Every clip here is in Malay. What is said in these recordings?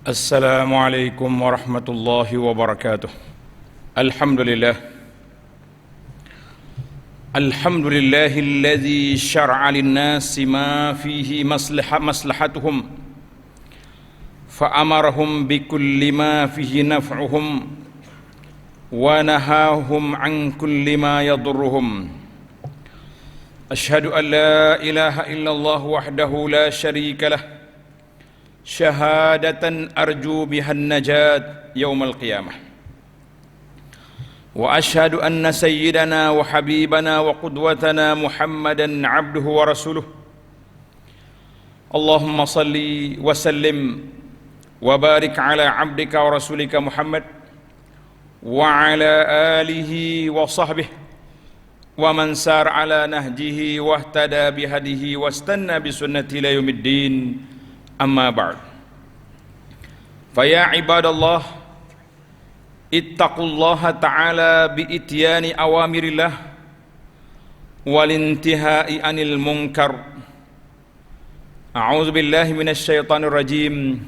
Assalamualaikum warahmatullahi wabarakatuh. Alhamdulillah. Alhamdulillahilladzi syar'a lin-nasi ma fihi maslahatuhum fa'amarahum bikulli ma fihi naf'uhum wa nahahum an kulli ma yadurruhum. Asyhadu an la ilaha illallah wahdahu la syarika lah syahadatan arju bihan najat yaumal qiyamah. Wa asyhadu anna sayyidana wa habibana wa qudwatana Muhammadan abduhu wa rasuluh. Allahumma salli wa sallim wa barik ala abdika wa rasulika Muhammad wa ala alihi wa sahbihi wa man sar ala nahjihi wa ihtada bihadihi wa istanna bi sunnati ila yaumiddin. Amma ba'd. Faya ibadallah, ittaqullaha ta'ala bi ityani awamirillah wal intihai anil munkar. A'udzu billahi minasy syaithanir rajim.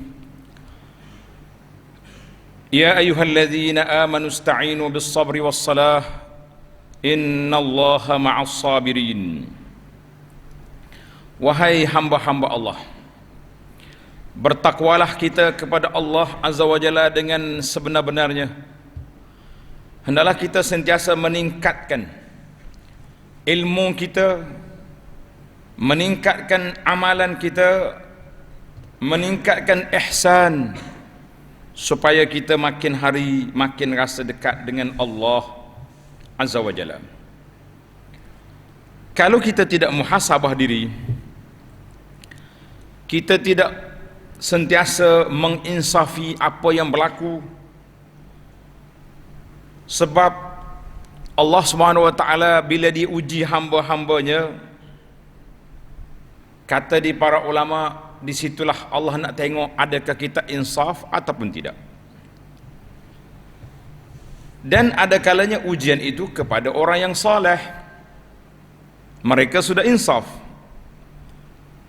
Ya ayyuhalladzina amanu ista'inu bis sabri was salah innallaha ma'as sabirin. Wahai hamba-hamba Allah, bertakwalah kita kepada Allah Azza wa Jalla dengan sebenar-benarnya. Hendaklah kita sentiasa meningkatkan ilmu kita, meningkatkan amalan kita, meningkatkan ihsan, supaya kita makin hari makin rasa dekat dengan Allah Azza wa Jalla. Kalau kita tidak muhasabah diri, kita tidak sentiasa menginsafi apa yang berlaku, sebab Allah Subhanahu wa taala bila diuji hamba-hambanya, kata di para ulama, disitulah Allah nak tengok adakah kita insaf ataupun tidak. Dan ada kalanya ujian itu kepada orang yang saleh, mereka sudah insaf,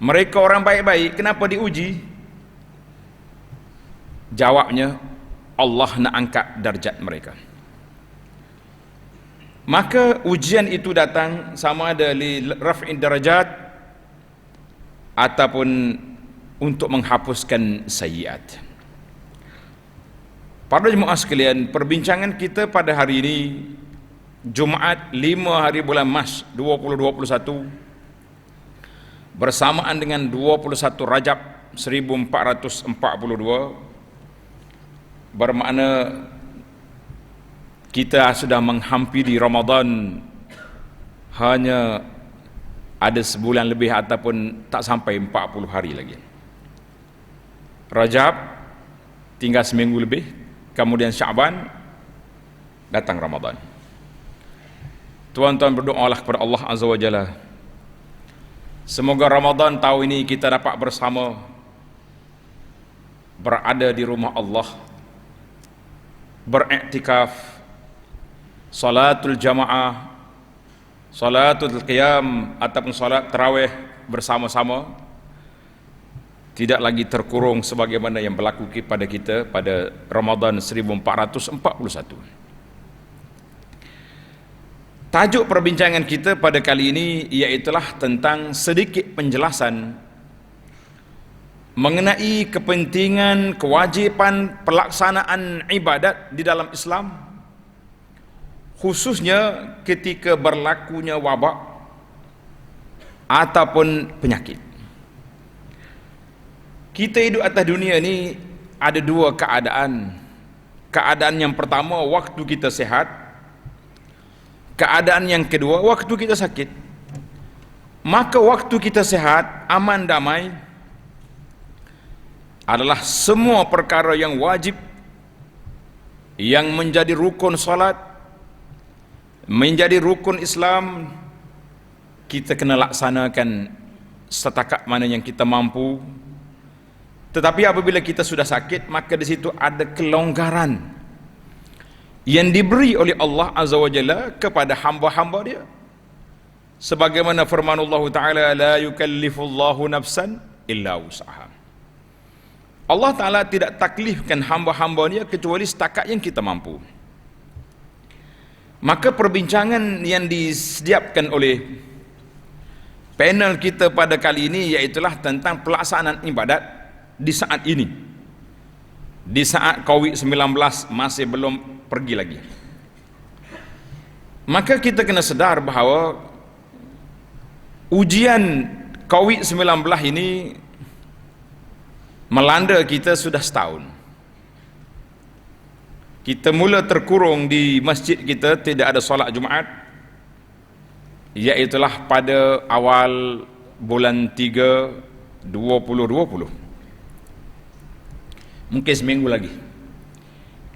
mereka orang baik-baik, kenapa diuji? Jawabnya, Allah nak angkat darjat mereka. Maka ujian itu datang sama ada li raf'in darajat ataupun untuk menghapuskan sayyiat. Para jemaah sekalian, perbincangan kita pada hari ini Jumaat 5 hari bulan Mac 2021 bersamaan dengan 21 Rajab 1442, bermakna kita sudah menghampiri Ramadan, hanya ada sebulan lebih ataupun tak sampai 40 hari lagi. Rajab tinggal seminggu lebih, kemudian Syaban, datang Ramadan. Tuan-tuan, berdoalah kepada Allah Azza wa Jalla, semoga Ramadan tahun ini kita dapat bersama berada di rumah Allah, beriktikaf, salatul jamaah, salatul qiyam ataupun salat tarawih bersama-sama, tidak lagi terkurung sebagaimana yang berlaku pada kita pada Ramadan 1441. Tajuk perbincangan kita pada kali ini iaitulah tentang sedikit penjelasan mengenai kepentingan, kewajipan pelaksanaan ibadat di dalam Islam, khususnya ketika berlakunya wabak ataupun penyakit. Kita hidup atas dunia ni ada dua keadaan. Keadaan yang pertama, waktu kita sehat. Keadaan yang kedua, waktu kita sakit. Maka waktu kita sehat, aman, damai, adalah semua perkara yang wajib, yang menjadi rukun salat, menjadi rukun Islam, kita kena laksanakan setakat mana yang kita mampu. Tetapi apabila kita sudah sakit, maka di situ ada kelonggaran yang diberi oleh Allah Azza wa Jalla kepada hamba-hamba Dia. Sebagaimana firman Allah Ta'ala, la yukallifullahu nafsan illa wus'aha. Allah Ta'ala tidak taklifkan hamba-hambanya kecuali setakat yang kita mampu. Maka perbincangan yang disediakan oleh panel kita pada kali ini iaitulah tentang pelaksanaan ibadat di saat ini, di saat COVID-19 masih belum pergi lagi. Maka kita kena sedar bahawa ujian COVID-19 ini melanda kita sudah setahun. Kita mula terkurung di masjid kita, tidak ada solat Jumaat, iaitulah pada awal bulan 3 2020. Mungkin seminggu lagi,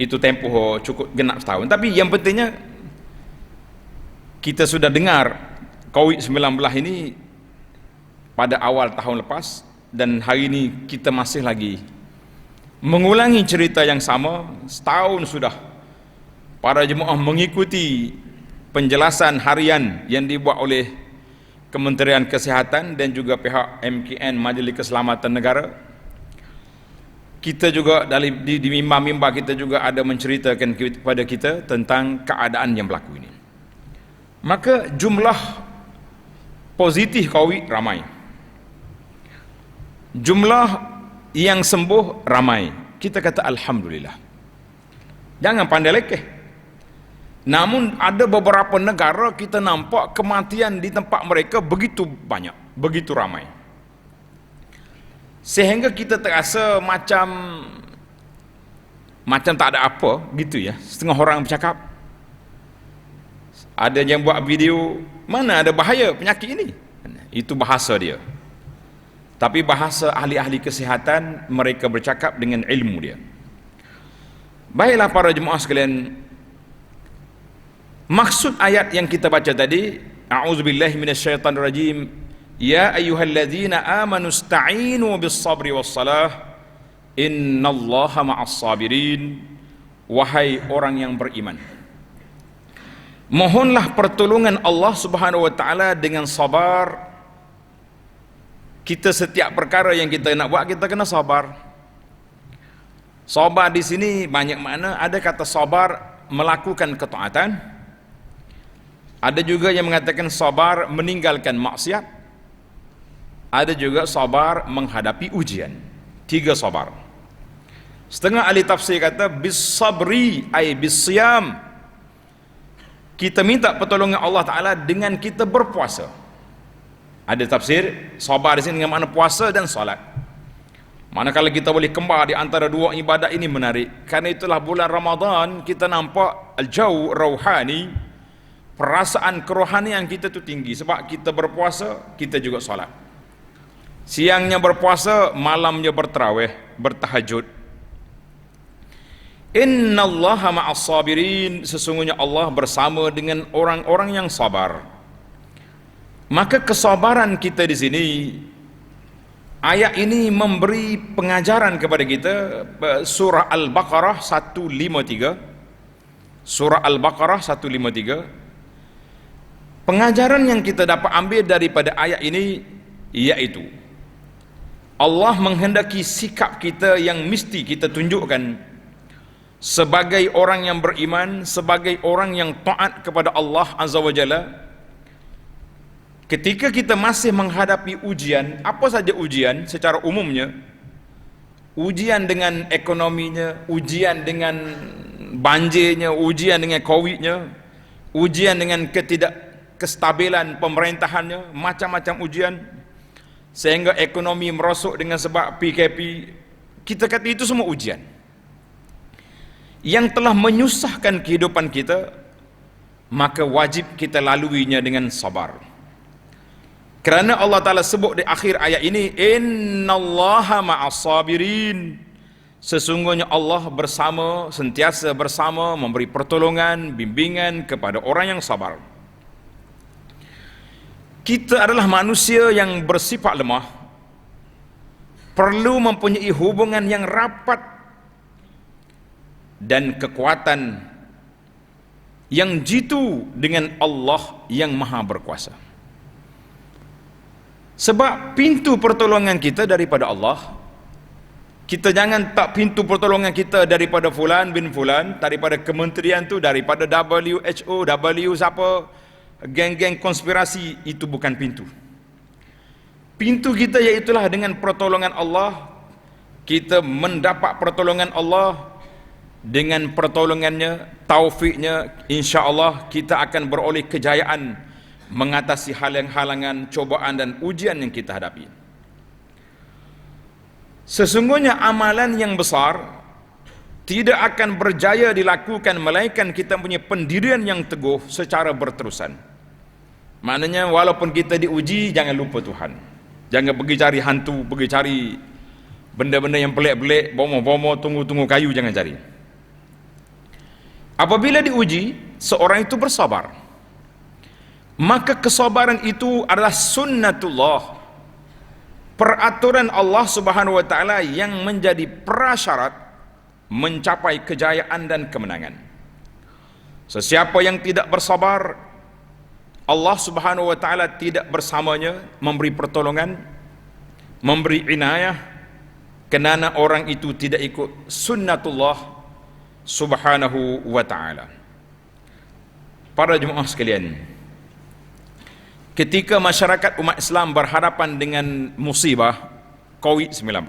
itu tempoh cukup genap setahun. Tapi yang pentingnya kita sudah dengar COVID-19 ini pada awal tahun lepas, dan hari ini kita masih lagi mengulangi cerita yang sama. Setahun sudah para jemaah mengikuti penjelasan harian yang dibuat oleh Kementerian Kesihatan dan juga pihak MKN, Majlis Keselamatan Negara. Kita juga di mimbar-mimbar kita juga ada menceritakan kepada kita tentang keadaan yang berlaku ini. Maka jumlah positif COVID ramai, jumlah yang sembuh ramai. Kita kata alhamdulillah, jangan pandai lekeh. Namun ada beberapa negara kita nampak kematian di tempat mereka begitu banyak, begitu ramai, sehingga kita terasa macam tak ada apa gitu ya. Setengah orang bercakap, ada yang buat video, mana ada bahaya penyakit ini, itu bahasa dia. Tapi bahasa ahli-ahli kesihatan, mereka bercakap dengan ilmu dia. Baiklah para jemaah sekalian, maksud ayat yang kita baca tadi, a'udzubillahi minasyaitanirrajim, ya ayyuhalladzina amanu ista'inu bis-sabri was-salah innallaha ma'as sabirin. Wahai orang yang beriman, mohonlah pertolongan Allah Subhanahu wa taala dengan sabar. Kita setiap perkara yang kita nak buat, kita kena sabar. Sabar di sini banyak makna. Ada kata sabar melakukan ketaatan, ada juga yang mengatakan sabar meninggalkan maksiat, ada juga sabar menghadapi ujian. 3 sabar. Setengah ahli tafsir kata bis sabri ay bis siyam, kita minta pertolongan Allah Ta'ala dengan kita berpuasa. Ada tafsir sabar di sini dengan makna puasa dan salat. Manakala kita boleh kembar di antara dua ibadat ini menarik. Karena itulah bulan Ramadan kita nampak al-jaw rauhani, perasaan kerohanian kita tu tinggi sebab kita berpuasa, kita juga salat. Siangnya berpuasa, malamnya bertarawih, bertahajud. Innallaha ma'as sabirin, sesungguhnya Allah bersama dengan orang-orang yang sabar. Maka kesabaran kita di sini, ayat ini memberi pengajaran kepada kita. Surah Al-Baqarah 153, Surah Al-Baqarah 153. Pengajaran yang kita dapat ambil daripada ayat ini iaitu Allah menghendaki sikap kita yang mesti kita tunjukkan sebagai orang yang beriman, sebagai orang yang taat kepada Allah Azza wa Jalla. Ketika kita masih menghadapi ujian, apa saja ujian secara umumnya, ujian dengan ekonominya, ujian dengan banjirnya, ujian dengan COVID-nya, ujian dengan kestabilan pemerintahannya, macam-macam ujian, sehingga ekonomi merosot dengan sebab PKP. Kita kata itu semua ujian yang telah menyusahkan kehidupan kita, maka wajib kita laluinya dengan sabar. Kerana Allah Ta'ala sebut di akhir ayat ini, innallaha ma'as sabirin, sesungguhnya Allah bersama, sentiasa bersama, memberi pertolongan, bimbingan kepada orang yang sabar. Kita adalah manusia yang bersifat lemah, perlu mempunyai hubungan yang rapat dan kekuatan yang jitu dengan Allah yang Maha Berkuasa. Sebab pintu pertolongan kita daripada Allah, Kita jangan tak pintu pertolongan kita daripada fulan bin fulan, daripada kementerian tu, daripada WHO, W siapa, geng-geng konspirasi. Itu bukan pintu. Pintu kita iaitulah dengan pertolongan Allah. Kita mendapat pertolongan Allah. Dengan pertolongannya, taufiknya, insya-Allah kita akan beroleh kejayaan mengatasi halang-halangan, cobaan dan ujian yang kita hadapi. Sesungguhnya amalan yang besar tidak akan berjaya dilakukan melainkan kita punya pendirian yang teguh secara berterusan. Maknanya walaupun kita diuji, jangan lupa Tuhan. Jangan pergi cari hantu, pergi cari benda-benda yang pelik-pelik, bomo-bomo, tunggu-tunggu kayu, jangan cari. Apabila diuji, seorang itu bersabar, maka kesabaran itu adalah sunnatullah, peraturan Allah Subhanahu wa taala yang menjadi prasyarat mencapai kejayaan dan kemenangan. Sesiapa yang tidak bersabar, Allah Subhanahu wa taala tidak bersamanya, memberi pertolongan, memberi inayah, kerana orang itu tidak ikut sunnatullah Subhanahu wa ta'ala. Para jemaah sekalian, ketika masyarakat umat Islam berhadapan dengan musibah COVID-19,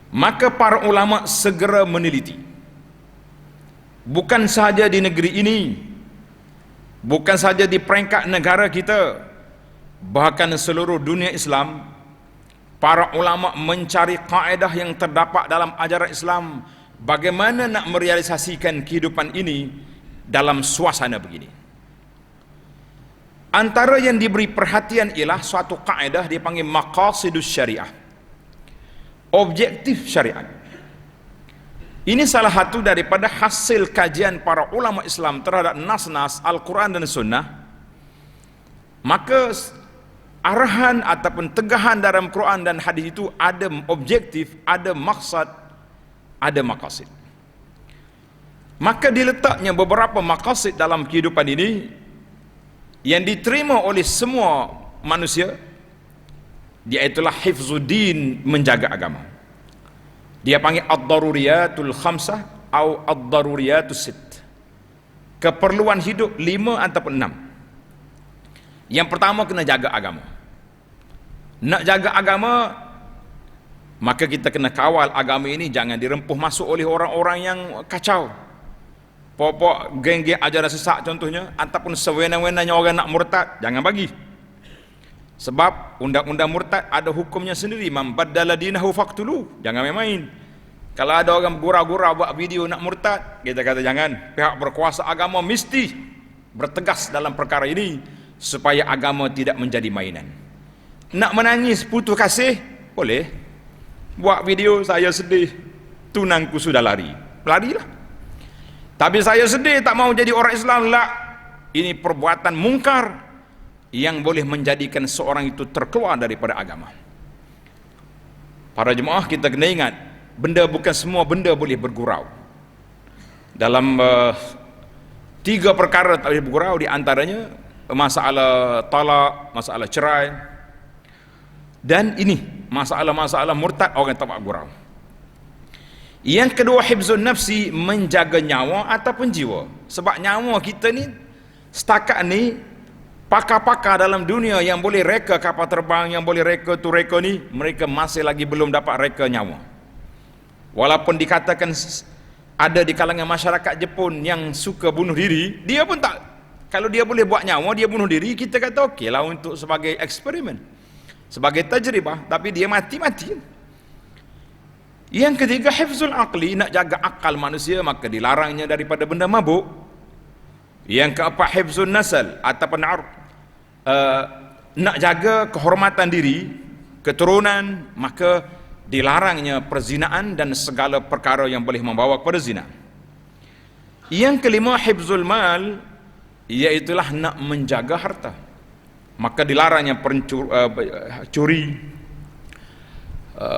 maka para ulama segera meneliti. Bukan sahaja di negeri ini, bukan sahaja di peringkat negara kita, bahkan seluruh dunia Islam, para ulama mencari kaedah yang terdapat dalam ajaran Islam, bagaimana nak merealisasikan kehidupan ini dalam suasana begini. Antara yang diberi perhatian ialah suatu kaedah dipanggil maqasidus syariah, objektif syariat. Ini salah satu daripada hasil kajian para ulama Islam terhadap nas-nas Al-Quran dan Sunnah. Maka arahan ataupun tegahan dalam Quran dan hadis itu ada objektif, ada maksud, ada maqasid. Maka diletaknya beberapa maqasid dalam kehidupan ini yang diterima oleh semua manusia, iaitulah hifzuddin, menjaga agama. Dia panggil ad-daruriyatul khamsah atau ad-daruriyatus sitt, keperluan hidup 5 ataupun 6. Yang pertama, kena jaga agama. Nak jaga agama, maka kita kena kawal agama ini jangan dirempuh masuk oleh orang-orang yang kacau, pokok geng-geng ajaran sesat contohnya, ataupun sewenang-wenangnya orang nak murtad, jangan bagi. Sebab undang-undang murtad ada hukumnya sendiri, man baddala dinahu faqtulu, jangan main-main. Kalau ada orang gurau-gurau buat video nak murtad, kita kata jangan. Pihak berkuasa agama mesti bertegas dalam perkara ini supaya agama tidak menjadi mainan. Nak menangis putus kasih boleh, buat video saya sedih, tunangku sudah lari, larilah. Tapi saya sedih tak mau jadi orang Islam, lah. Ini perbuatan mungkar yang boleh menjadikan seorang itu terkeluar daripada agama. Para jemaah, kita kena ingat, benda bukan semua benda boleh bergurau. Dalam 3 perkara tak boleh bergurau, di antaranya masalah talak, masalah cerai, dan ini masalah-masalah murtad, orang tak boleh gurau. Yang kedua, hifzun nafsi, menjaga nyawa ataupun jiwa. Sebab nyawa kita ni setakat ni, pakar-pakar dalam dunia yang boleh reka kapal terbang, yang boleh reka tu reka ni, mereka masih lagi belum dapat reka nyawa. Walaupun dikatakan ada di kalangan masyarakat Jepun yang suka bunuh diri, dia pun tak, kalau dia boleh buat nyawa, dia bunuh diri, kita kata okey lah untuk sebagai eksperimen, sebagai tajribah, tapi dia mati-mati. Yang ketiga, hifzul aqli, nak jaga akal manusia, maka dilarangnya daripada benda mabuk. Yang keempat, hifzun nasal ataupun nak jaga kehormatan diri, keturunan, maka dilarangnya perzinaan dan segala perkara yang boleh membawa kepada zina. Yang kelima, hifzul mal, iaitulah nak menjaga harta, maka dilarangnya curi,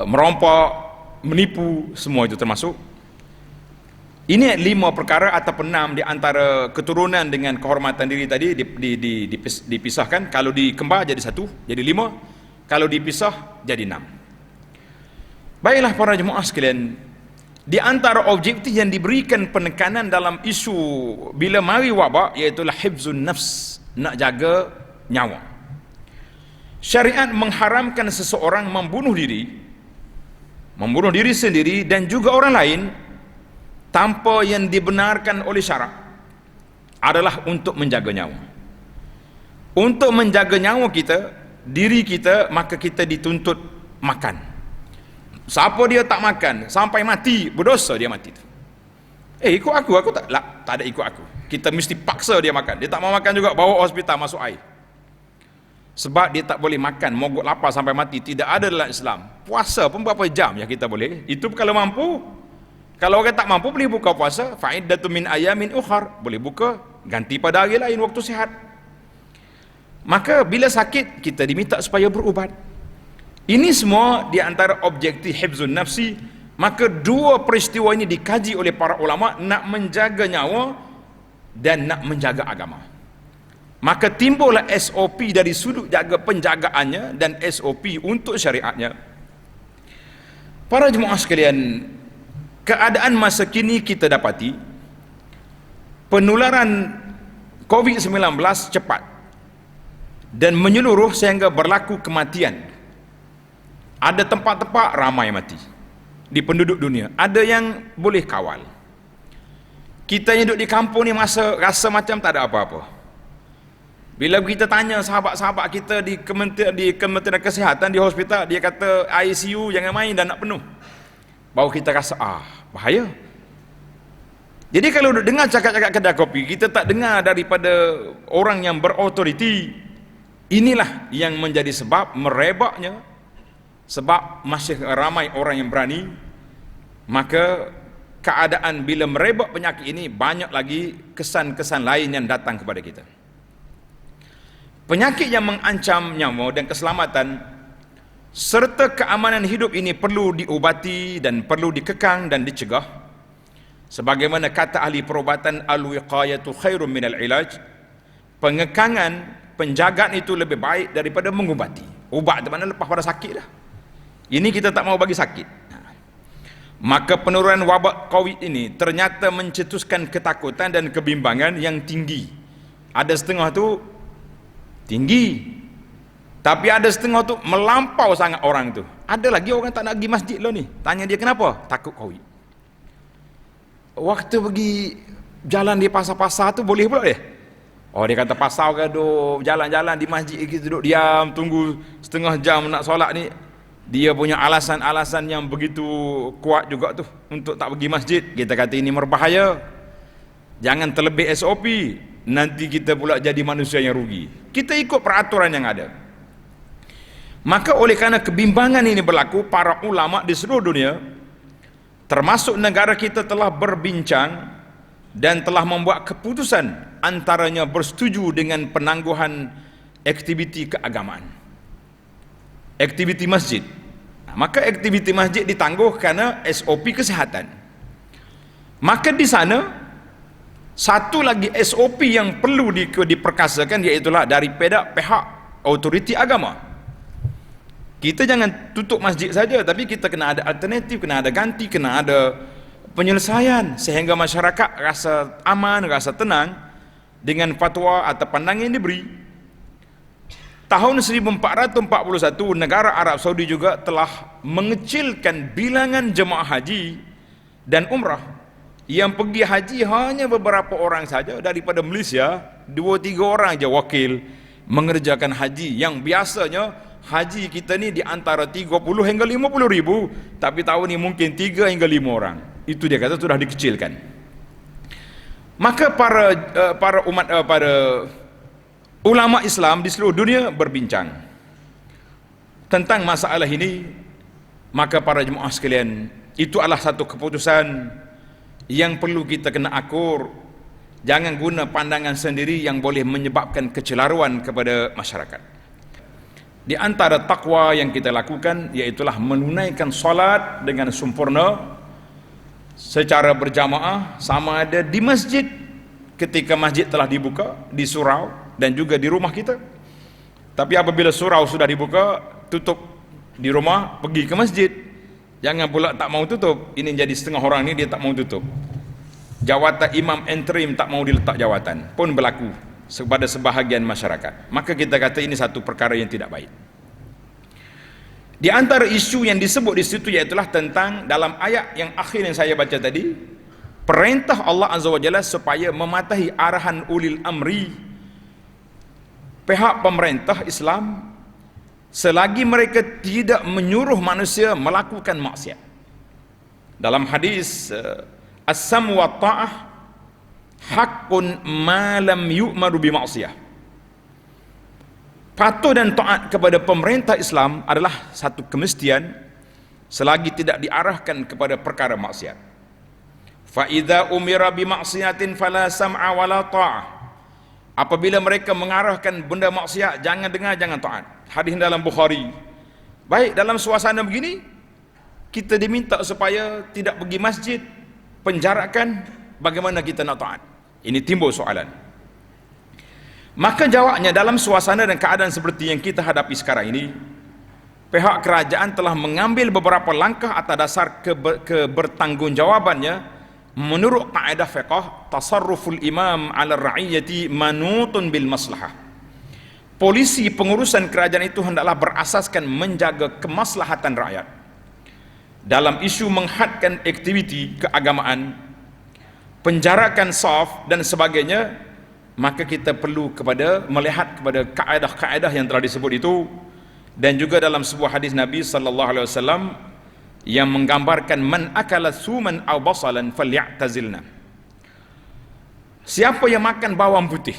merompok, menipu, semua itu termasuk. Ini 5 perkara ataupun 6 di antara keturunan dengan kehormatan diri tadi dipisahkan. Kalau dikembar jadi 1, jadi 5. Kalau dipisah jadi 6. Baiklah para jemaah sekalian, di antara objektif yang diberikan penekanan dalam isu bila mari wabak, iaitulah hifzun nafs, nak jaga nyawa. Syariat mengharamkan seseorang membunuh diri sendiri dan juga orang lain tanpa yang dibenarkan oleh syarak, adalah untuk menjaga nyawa. Untuk menjaga nyawa kita, diri kita, maka kita dituntut makan. Siapa dia tak makan sampai mati, berdosa dia mati tu. Ikut aku tak ada ikut aku. Kita mesti paksa dia makan. Dia tak mau makan juga, bawa hospital, masuk air. Sebab dia tak boleh makan, mogok lapar sampai mati. Tidak ada dalam Islam. Puasa pun berapa jam ya kita boleh. Itu kalau mampu. Kalau orang tak mampu, boleh buka puasa. Fa'iddatu min ayamin ukhar, boleh buka, ganti pada hari lain waktu sihat. Maka bila sakit, kita diminta supaya berubat. Ini semua di antara objektif hifzun nafsi. Maka dua peristiwa ini dikaji oleh para ulama, nak menjaga nyawa dan nak menjaga agama. Maka timbullah SOP dari sudut jaga penjagaannya dan SOP untuk syariatnya. Para jemaah sekalian, keadaan masa kini kita dapati penularan COVID-19 cepat dan menyeluruh sehingga berlaku kematian. Ada tempat-tempat ramai mati di penduduk dunia. Ada yang boleh kawal. Kita yang duduk di kampung ni rasa macam tak ada apa-apa. Bila kita tanya sahabat-sahabat kita di Kementerian Kesihatan, di hospital, dia kata ICU jangan main dan nak penuh. Baru kita rasa bahaya. Jadi kalau duduk dengar cakap-cakap kedai kopi, kita tak dengar daripada orang yang berautoriti. Inilah yang menjadi sebab merebaknya. Sebab masih ramai orang yang berani, maka keadaan bila merebak penyakit ini, banyak lagi kesan-kesan lain yang datang kepada kita. Penyakit yang mengancam nyawa dan keselamatan serta keamanan hidup ini perlu diubati dan perlu dikekang dan dicegah. Sebagaimana kata ahli perubatan, al-wiqayatu khairun minal ilaj, pengekangan, penjagaan itu lebih baik daripada mengubati. Ubat itu mana lepas pada sakit dah. Ini kita tak mau bagi sakit. Maka penurunan wabak COVID ini ternyata mencetuskan ketakutan dan kebimbangan yang tinggi. Ada setengah tu tinggi, tapi ada setengah tu melampau sangat orang tu. Ada lagi orang tak nak pergi masjid lo ni. Tanya dia kenapa? Takut COVID. Waktu pergi jalan di pasar-pasar tu boleh pula dia. Dia kata pasar ke duduk jalan-jalan di masjid, kita duduk diam tunggu setengah jam nak solat ni. Dia punya alasan-alasan yang begitu kuat juga tu untuk tak pergi masjid. Kita kata ini berbahaya. Jangan terlebih SOP, nanti kita pula jadi manusia yang rugi. Kita ikut peraturan yang ada. Maka oleh kerana kebimbangan ini berlaku, para ulama di seluruh dunia termasuk negara kita telah berbincang dan telah membuat keputusan, antaranya bersetuju dengan penangguhan aktiviti keagamaan, aktiviti masjid. Maka aktiviti masjid ditangguh kerana SOP kesihatan. Maka di sana satu lagi SOP yang perlu diperkasakan, iaitulah daripada pihak autoriti agama. Kita jangan tutup masjid saja, tapi kita kena ada alternatif, kena ada ganti, kena ada penyelesaian sehingga masyarakat rasa aman, rasa tenang dengan fatwa atau pandangan yang diberi. Tahun 1441 negara Arab Saudi juga telah mengecilkan bilangan jemaah haji dan umrah. Yang pergi haji hanya beberapa orang saja daripada Malaysia, 2-3 orang je wakil mengerjakan haji. Yang biasanya haji kita ni di antara 30 hingga 50 ribu, tapi tahun ni mungkin 3 hingga 5 orang. Itu dia kata sudah dikecilkan. Maka para ulama Islam di seluruh dunia berbincang tentang masalah ini. Maka para jemaah sekalian, itu adalah satu keputusan yang perlu kita kena akur. Jangan guna pandangan sendiri yang boleh menyebabkan kecelaruan kepada masyarakat. Di antara takwa yang kita lakukan, iaitulah menunaikan solat dengan sempurna secara berjamaah, sama ada di masjid ketika masjid telah dibuka, di surau, dan juga di rumah kita. Tapi apabila surau sudah dibuka, tutup di rumah, pergi ke masjid. Jangan pula tak mau tutup. Ini jadi setengah orang ni dia tak mau tutup. Jawatan imam interim tak mau diletak jawatan pun berlaku kepada sebahagian masyarakat. Maka kita kata ini satu perkara yang tidak baik. Di antara isu yang disebut di situ iaitulah tentang dalam ayat yang akhir yang saya baca tadi, perintah Allah Azza wa Jalla supaya mematahi arahan ulil amri, pihak pemerintah Islam, selagi mereka tidak menyuruh manusia melakukan maksiat. Dalam hadis as-sam wa ta'ah haqqun ma lam yu'maru bi ma'siyah. Patuh dan taat kepada pemerintah Islam adalah satu kemestian selagi tidak diarahkan kepada perkara maksiat. Fa idza umira bi ma'siyatin fala sam'a wala ta'ah. Apabila mereka mengarahkan benda maksiat, jangan dengar, jangan taat. Hadis dalam Bukhari. Baik, dalam suasana begini kita diminta supaya tidak pergi masjid, penjarakan, bagaimana kita nak taat? Ini timbul soalan. Maka jawabnya, dalam suasana dan keadaan seperti yang kita hadapi sekarang ini, pihak kerajaan telah mengambil beberapa langkah atas dasar kebertanggungjawabannya menurut kaedah fiqh tasarruful imam ala ra'iyati manutun bil maslahah. Polisi pengurusan kerajaan itu hendaklah berasaskan menjaga kemaslahatan rakyat. Dalam isu menghadkan aktiviti keagamaan, penjarakan saf dan sebagainya, maka kita perlu melihat kepada kaedah-kaedah yang telah disebut itu, dan juga dalam sebuah hadis Nabi sallallahu alaihi wasallam yang menggambarkan man akala suman aw basalan falyatazilna. Siapa yang makan bawang putih,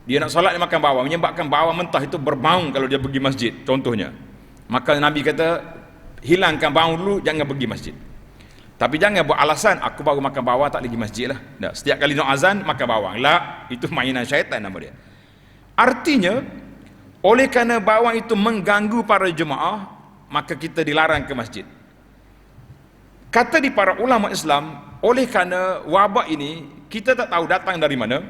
dia nak solat dia makan bawang, menyebabkan bawang mentah itu berbau kalau dia pergi masjid contohnya, maka Nabi kata hilangkan bawang dulu, jangan pergi masjid. Tapi jangan buat alasan aku baru makan bawang tak lagi masjid lah. Tak, setiap kali nak azan makan bawang lah, itu mainan syaitan nama dia. Artinya oleh kerana bawang itu mengganggu para jemaah, maka kita dilarang ke masjid. Kata di para ulama Islam, oleh kerana wabak ini kita tak tahu datang dari mana,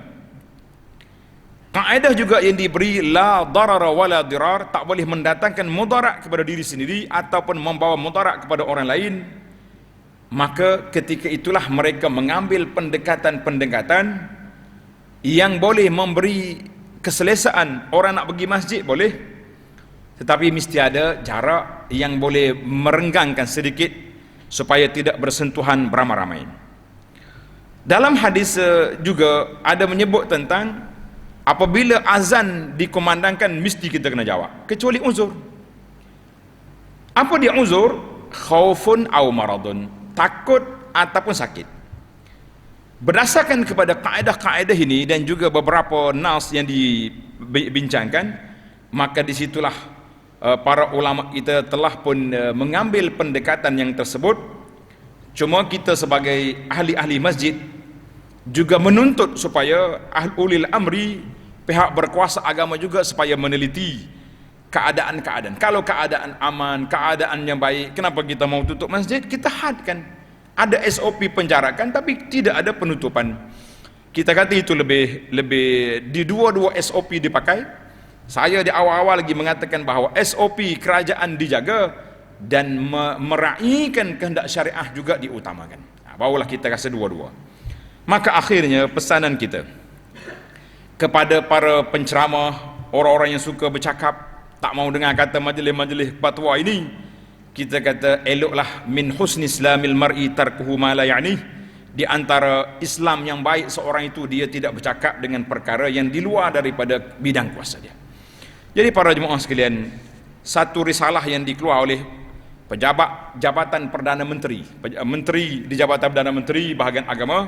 kaedah juga yang diberi la darara wala dirar, tak boleh mendatangkan mudarat kepada diri sendiri ataupun membawa mudarat kepada orang lain. Maka ketika itulah mereka mengambil pendekatan-pendekatan yang boleh memberi keselesaan. Orang nak pergi masjid boleh, tetapi mesti ada jarak yang boleh merenggangkan sedikit supaya tidak bersentuhan beramai-ramai. Dalam hadis juga ada menyebut tentang apabila azan dikumandangkan mesti kita kena jawab, kecuali uzur. Apa dia uzur? Khaufun aw maradun, takut ataupun sakit. Berdasarkan kepada kaedah-kaedah ini dan juga beberapa nas yang dibincangkan, maka disitulah para ulama kita telah pun mengambil pendekatan yang tersebut. Cuma kita sebagai ahli-ahli masjid juga menuntut supaya ulil amri, pihak berkuasa agama juga, supaya meneliti keadaan-keadaan. Kalau keadaan aman, keadaan yang baik, kenapa kita mau tutup masjid? Kita hadkan. Ada SOP penjarakan tapi tidak ada penutupan. Kita kata itu lebih di dua-dua SOP dipakai. Saya di awal-awal lagi mengatakan bahawa SOP kerajaan dijaga dan meraihkan kehendak syariah juga diutamakan. Barulah kita rasa dua-dua. Maka akhirnya pesanan kita kepada para penceramah, orang-orang yang suka bercakap, tak mau dengar kata majlis-majlis fatwa ini, kita kata eloklah min husni islamil mar'i tarkuhu ma la ya'ni. Di antara Islam yang baik seorang itu, dia tidak bercakap dengan perkara yang di luar daripada bidang kuasa dia. Jadi para jemaah sekalian, satu risalah yang dikeluar oleh pejabat Jabatan Perdana Menteri, Menteri di Jabatan Perdana Menteri bahagian agama,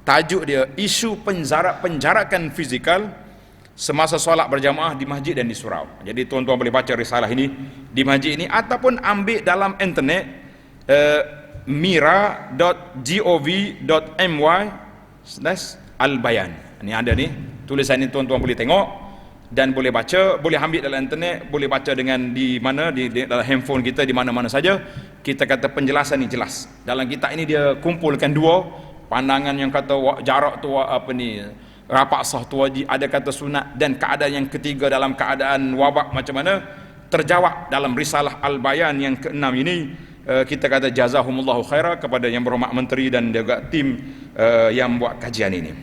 tajuk dia isu penjarakan fizikal semasa solat berjamaah di masjid dan di surau. Jadi tuan-tuan boleh baca risalah ini di masjid ini, ataupun ambil dalam internet mira.gov.my/al-bayan. Ini ada ni, tulisan ini tuan-tuan boleh tengok dan boleh baca, boleh ambil dalam internet, boleh baca dengan di mana, di dalam handphone kita, di mana-mana saja. Kita kata penjelasan ini jelas. Dalam kitab ini dia kumpulkan dua pandangan yang kata jarak tu apa ni, rapak sah tu wajib, ada kata sunat, dan keadaan yang ketiga dalam keadaan wabak macam mana, terjawab dalam risalah Al-Bayan yang ke-6 ini. kita kata jazahumullahu khaira kepada yang berhormat menteri dan juga tim yang buat kajian ini.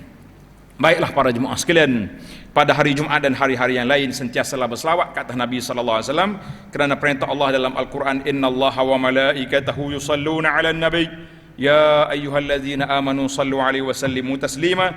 Baiklah para jemaah sekalian, pada hari Jumaat dan hari-hari yang lain sentiasalah berselawat ke atas Nabi sallallahu alaihi wasallam, kerana perintah Allah dalam Al-Quran, innallaha wa malaikatahu yusalluna 'alan nabi ya ayyuhallazina amanu sallu alaihi wa sallimu taslima.